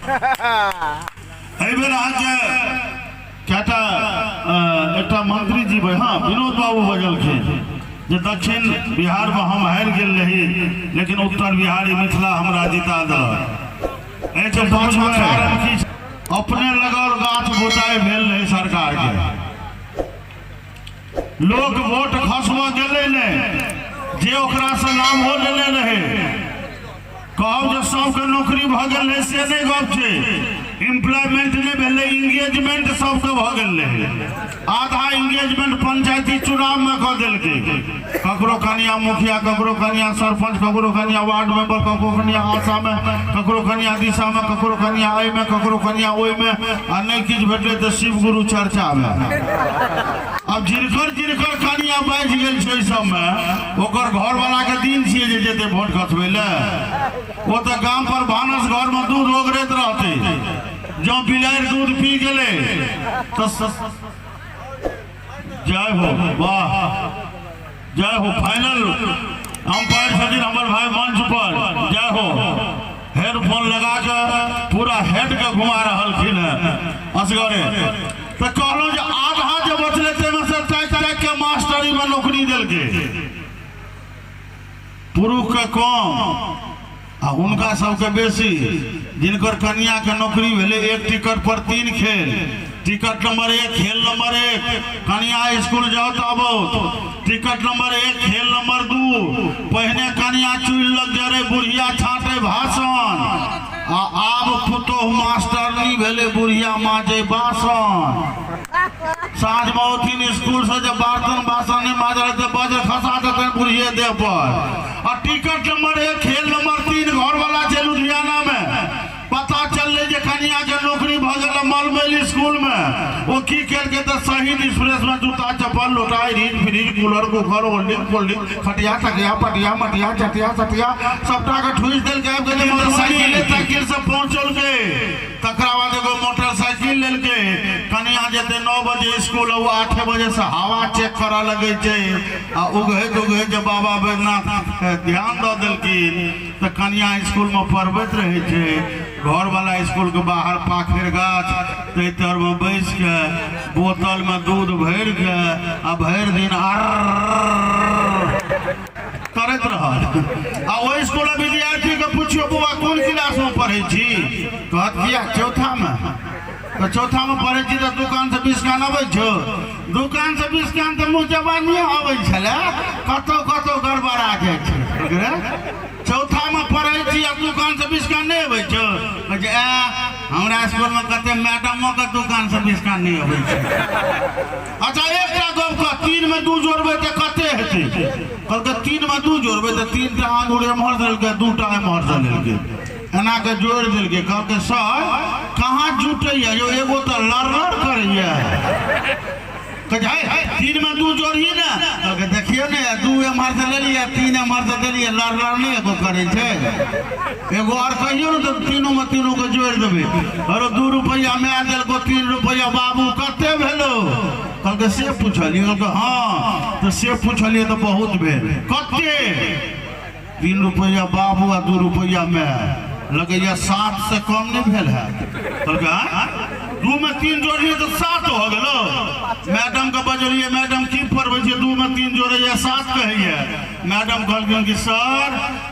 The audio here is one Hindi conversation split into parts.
एक मंत्री जी हाँ विनोद बाबू बजलखिन जे दक्षिण बिहार में हम हार गए रही लेकिन उत्तर बिहार मिथिला हमरा जिता दिलक। अपने लगल गाछ बुताई भेल रहे सरकार के लोग वोट खसब गए ने जे ओकरा से लाभ हो लेने रहे कहब जे सबके नौकरी भ गए से नहीं गप छे। एम्प्लॉयमेंट नहीं भेले इंगेजमेंट सबके भ गए आधा इंगेजमेंट पंचायती चुनाव में क देलके ककरो कनिया मुखिया ककरो कनिया सरपंच ककरो कनिया वार्ड मेंबर ककरो कनिया आशा में ककरो कनिया दिशा में ककरो कनिया आई में ककरो कनिया ओई में आ नहीं किछ भेटले तो शिव गुरु चर्चा में। अब जिनकर जिनकर कनिया बाज गेल छै सब में ओकर घर वाला के दिन छिए जे जेते वोट खसबे ले वो तो गांव पर भानस घर में दूध ओगरैत रहते जो बिलाड़ दूध पी गए तो जय हो वाह जय हो फाइनल अंपायर छथिन हमर भाई मंच पर जय हो हेडफोन लगा के पूरा हेड के घुमा रहलखिन असगरे तो कहलो जे आधा जे बचले तेमे से ताक के मास्टरी में नौकरी देलके पुरुष के कम आ उनका सबके बेसी जिनकर कन्या के नौकरी भेले एक टिकट पर 3 खेल टिकट नंबर 1 खेल नंबर 1 कन्या स्कूल जाओ तो आबो टिकट नंबर 1 खेल नंबर 2 पहने कन्या चुल लग जरे बुढ़िया छाटे भाषण आब पुतोह मास्टरनी भेले बुढ़िया माजे बासन साँझ में उठिन स्कूल से जब बर्तन बासन नहीं माजल तो बजर खसा देते बुढ़िए देह पर। और टिकट नंबर 1 खेल नंबर 3 घर वाला है लुधियाना में पता चल जे कन्या के नौकरी भगल मलमेल स्कूल में वो की के तो शहीद एक्सप्रेस में जूता चप्पल लोटाई रीड फ्रिज कूलर कुकर होल्डिंग कोल्डिंग खटिया तकिया पटिया मटिया चटिया सटिया सबटा के ठूस देल के मोटरसाइकिल से पहुंचल के तकरा बाद एगो मोटरसाइकिल लेल के कन्या जेते 9 बजे स्कूल 8 बजे से हवा चेक करा लगे छे आ उगहे जे बाबा बैद्यनाथ ध्यान द देलकिन तो कन्या स्कूल में पढ़बैत रहे छे घर वाला स्कूल के बाहर पाखेर गाछ तर में बैस के बोतल में दूध भर के आ भर दिन करत रहल आ ओई स्कूल विद्यार्थी के पूछियो बुआ कोन क्लास में पढ़े छी कहत किया चौथा में तो चौथा में पढ़े छी तो दुकान से बिस्कान आबै छो दुकान से बिस्कान तो मुँह जबानी आबै छले कतो कतो गड़बड़ा जाय छै चौथा में पढ़े छी आ दुकान से बिस्कान नहीं आबै छो हमरा स्कूल में कते मैडमों के दुकान से बिस्कान नहीं आबै छै। अच्छा एकटा गप का 3 में 2 जोड़बे तो कते हेतै कहलके 3 में 2 जोड़बे तो 3 टा आंगुर एम्हर देलके 2 टा एम्हर देलके एना के जोड़ देलके कहलके सर कहाँ जुटैया जो एगो तो लड़ करैया 3 में 2 जोड़िए ना कहलके देखियो ने 2 एम्हर से ले लिया 3 एम्हर से दे लिया लड़ नहीं एगो करे छे एगो और कहियो ना तो तीनों में तीनों को जोड़ देबे अरे 2 रुपया में देलको 3 रुपया बाबू कते भेलो कहलके से पूछलिए कहलके हाँ तो से पूछलिए तो बहुत भेल कते 3 रुपया बाबू आ 2 रुपया में लगैया 7 से कम नहीं भेल है कहलके 2 में 3 जोड़िए तो 7 हो गेलो मैडम के बजलिए मैडम की पढ़बै छै 2 में 3 जोड़ैया 7 कहिए मैडम कहलखिन कि सर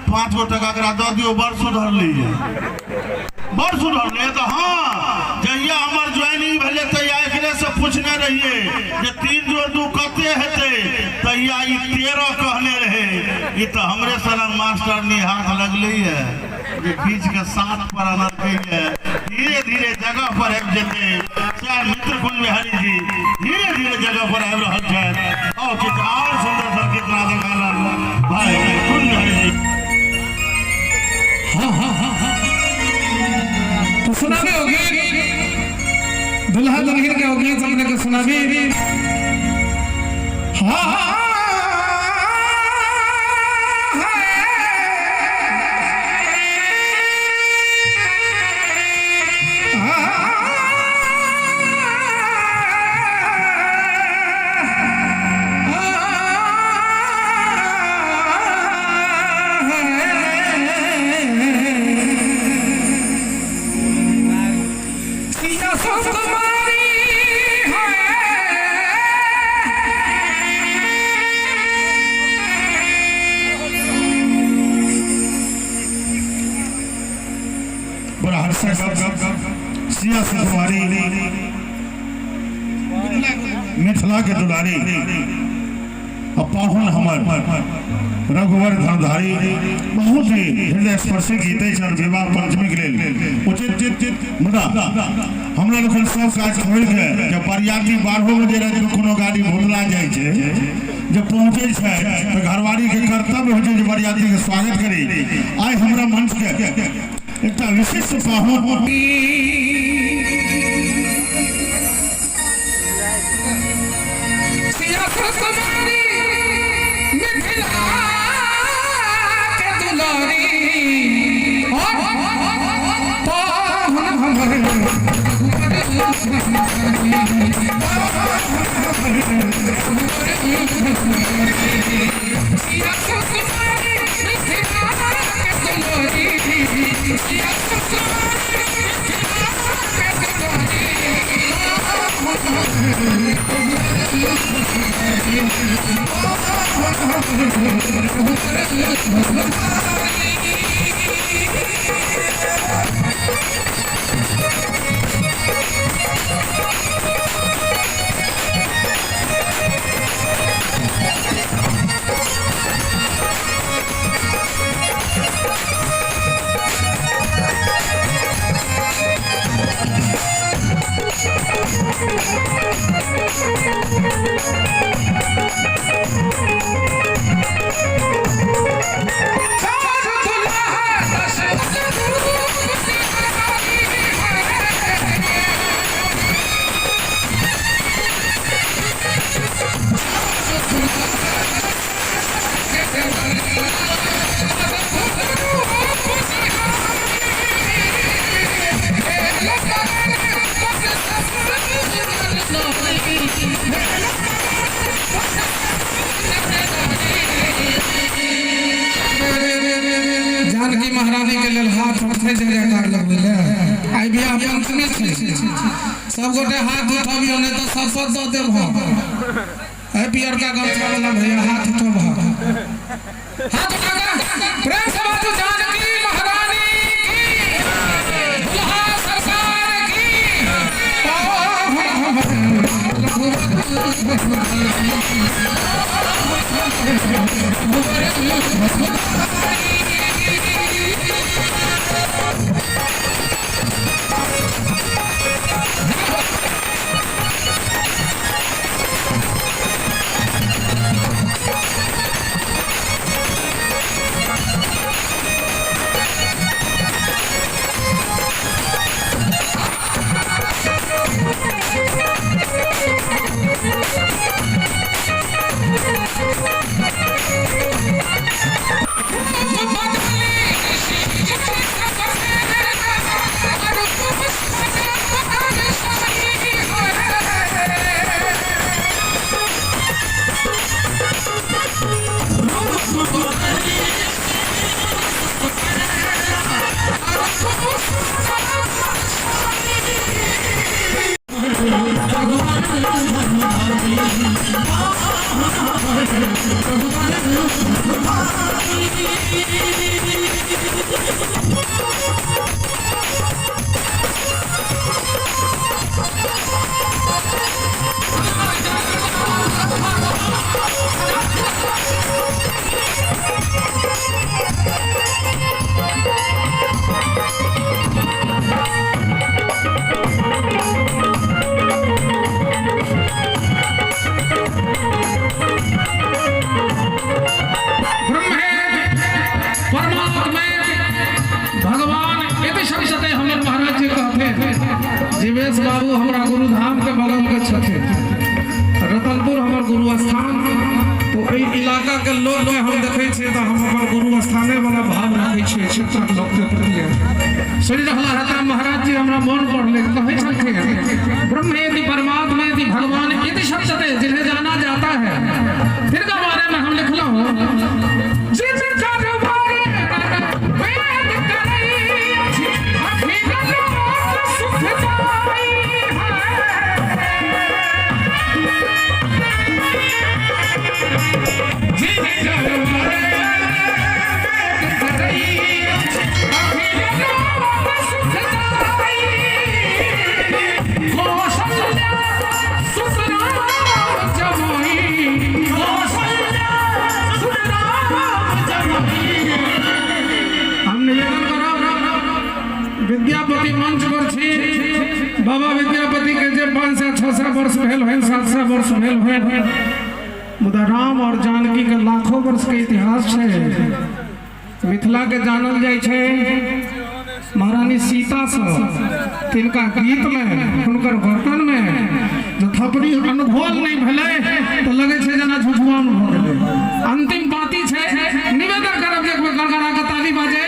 5 गो टका एकरा दऽ दियौ बड़ सुधरलिए तो हाँ जहिया हमर ज्वाइनिंग भेले तहिया एकरे से पूछने रहिए जे 3 जोड़ 2 कते हेतै तहिया ई 13 कहने रहे ई तो हमरे सनक मास्टर ने हाथ लगले है जे बीच के 7 पर अनर कहिए धीरे धीरे जगह पर आबि जेते चाहे मित्र कुंज बिहारी जी धीरे धीरे जगह पर आबि रहल छथि और किछु और सुंदर संगीत ना देखालन भाई कुंज बिहारी जी तो सुनाबे होगी दुल्हा दुल्हन के होगी सबने को सुनाबे हाँ सिया सुकुमारी बड़ा हर्षा सिया सुकुमारी मिथिला के दुलारी पाहुन हमर रघुवर धनधारी बहुत ही हृदय स्पर्शी गीत छल विवाह पंचमी के लेल उचित मुदा हमरा लोग सब काज छोड़ के जब बरियाती 12 बजे रात में कोनो गाड़ी भोतला जाय छै जब पहुंचे छै तो घरवारी के कर्तव्य होय छै जे बरियाती के स्वागत करी आइ हमरा मंच के एकटा विशिष्ट पाहुन जानकी महारानी के लेल हाथ उठे जयकार लगबे आई बियाह पंचमी छै सब गोटे हाथ उठाबियो नै तो शपथ द देब आई पियर का गमछा वाला भैया हाथ उठाब हाथ उठा प्रेम से बाजू जानकी महारानी की दुल्हा सरकार जीवेश बाबू हमारा गुरुधाम के बगल के छथिन रतनपुर हमार गुरु स्थान तो इलाका के लोग में हम देखे छे तो हम हमार गुरु स्थाने वाला भाव रखे छे क्षेत्रक लोक के प्रति श्री रहला महाराज जी हमरा मन पड़ले कहे छलखिन ब्रह्म यदि परमात्मा यदि भगवान यदि शब्दते जिन्हें जाना जाता है फिर के बारे में हम लिखला हूं जिन कर बारे वेद करई अछि अभिनव सुख पाई के मंच पर छी बाबा विद्यापति के जे 5 से 6 वर्ष भेल हैं 7 वर्ष भेल हैं मुदा राम और जानकी के लाखों वर्ष के इतिहास है। मिथिला के जानल जाय छे महारानी सीता से तिनका गीत में हुनकर वर्णन में जो थपड़ी अनुभव नहीं भेले तो लगे छे जना झुझुआन भ गेले। अंतिम बाती छे निवेदन करब जे गड़गड़ा के ताली बाजे